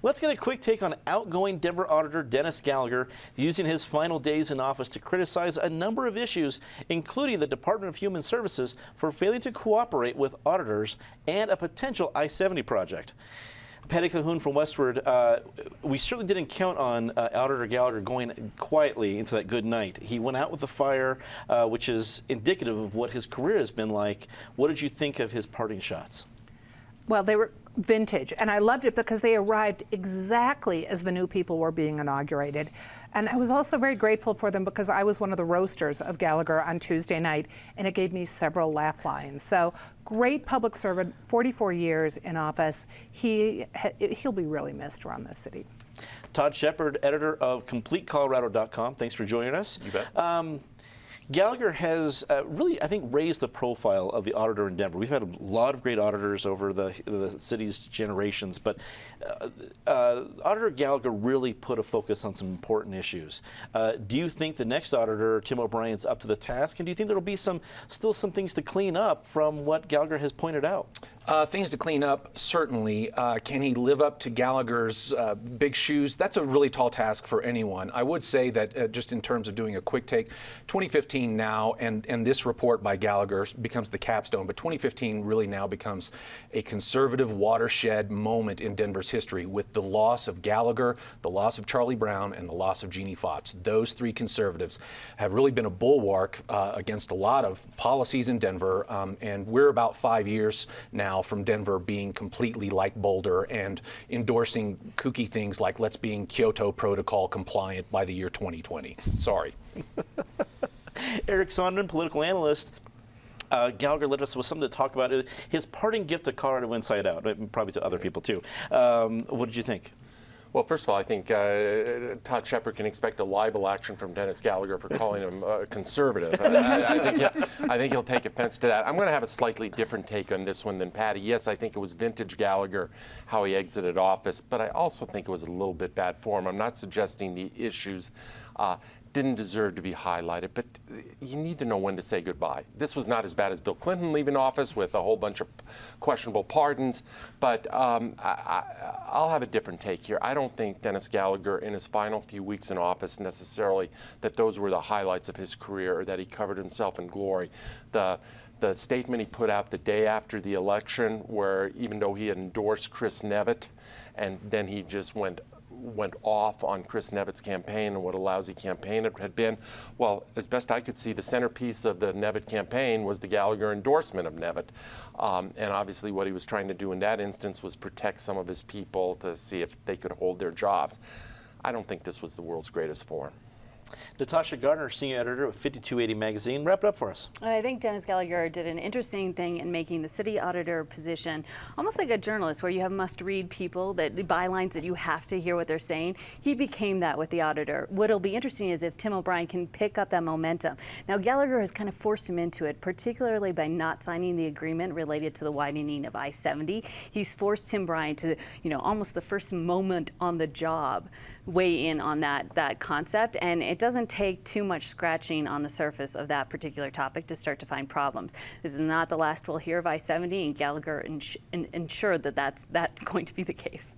Let's get a quick take on outgoing Denver Auditor Dennis Gallagher using his final days in office to criticize a number of issues, including the Department of Human Services for failing to cooperate with auditors and a potential I-70 project. Patty Cahoon from Westward, we certainly didn't count on Auditor Gallagher going quietly into that good night. He went out with the fire, which is indicative of what his career has been like. What did you think of his parting shots? Well, they were vintage, and I loved it because they arrived exactly as the new people were being inaugurated. And I was also very grateful for them because I was one of the roasters of Gallagher on Tuesday night, and it gave me several laugh lines. So great public servant, 44 years in office. He'll be really missed around this city. Todd Shepherd, editor of CompleteColorado.com. Thanks for joining us. You bet. Gallagher has really, I think, raised the profile of the auditor in Denver. We've had a lot of great auditors over the city's generations, but Auditor Gallagher really put a focus on some important issues. Do you think the next auditor, Tim O'Brien's, up to the task? And do you think there will be still some things to clean up from what Gallagher has pointed out? Things to clean up, certainly. Can he live up to Gallagher's big shoes? That's a really tall task for anyone. I would say that just in terms of doing a quick take, 2015 now, and this report by Gallagher becomes the capstone, but 2015 really now becomes a conservative watershed moment in Denver's history with the loss of Gallagher, the loss of Charlie Brown, and the loss of Jeannie Fotz. Those three conservatives have really been a bulwark against a lot of policies in Denver, and we're about 5 years now from Denver being completely like Boulder and endorsing kooky things like let's be in Kyoto Protocol compliant by the year 2020. Sorry. Erik Sonneman, political analyst. Gallagher left us with something to talk about. His parting gift to Colorado Inside Out, probably to other people too. What did you think? Well, first of all, I think Todd Shepherd can expect a libel action from Dennis Gallagher for calling him conservative. I think he'll take offense to that. I'm going to have a slightly different take on this one than Patty. Yes, I think it was vintage Gallagher, how he exited office, but I also think it was a little bit bad form. I'm not suggesting the issues didn't deserve to be highlighted, but you need to know when to say goodbye. This was not as bad as Bill Clinton leaving office with a whole bunch of questionable pardons, but I'll have a different take here. I don't think Dennis Gallagher in his final few weeks in office necessarily that those were the highlights of his career or that he covered himself in glory. The statement he put out the day after the election where even though he had endorsed Chris Nevitt and then he just went off on Chris Nevitt's campaign and what a lousy campaign it had been. Well, as best I could see, the centerpiece of the Nevitt campaign was the Gallagher endorsement of Nevitt. And obviously what he was trying to do in that instance was protect some of his people to see if they could hold their jobs. I don't think this was the world's greatest forum. Natasha Gardner, senior editor of 5280 magazine. Wrap it up for us. I think Dennis Gallagher did an interesting thing in making the city auditor position almost like a journalist where you have must-read people, that bylines that you have to hear what they're saying. He became that with the auditor. What'll be interesting is if Tim O'Brien can pick up that momentum. Now, Gallagher has kind of forced him into it, particularly by not signing the agreement related to the widening of I-70. He's forced Tim O'Brien to, almost the first moment on the job, weigh in on that concept, and it doesn't take too much scratching on the surface of that particular topic to start to find problems. This is not the last we'll hear of I-70, and Gallagher ensured that that's going to be the case.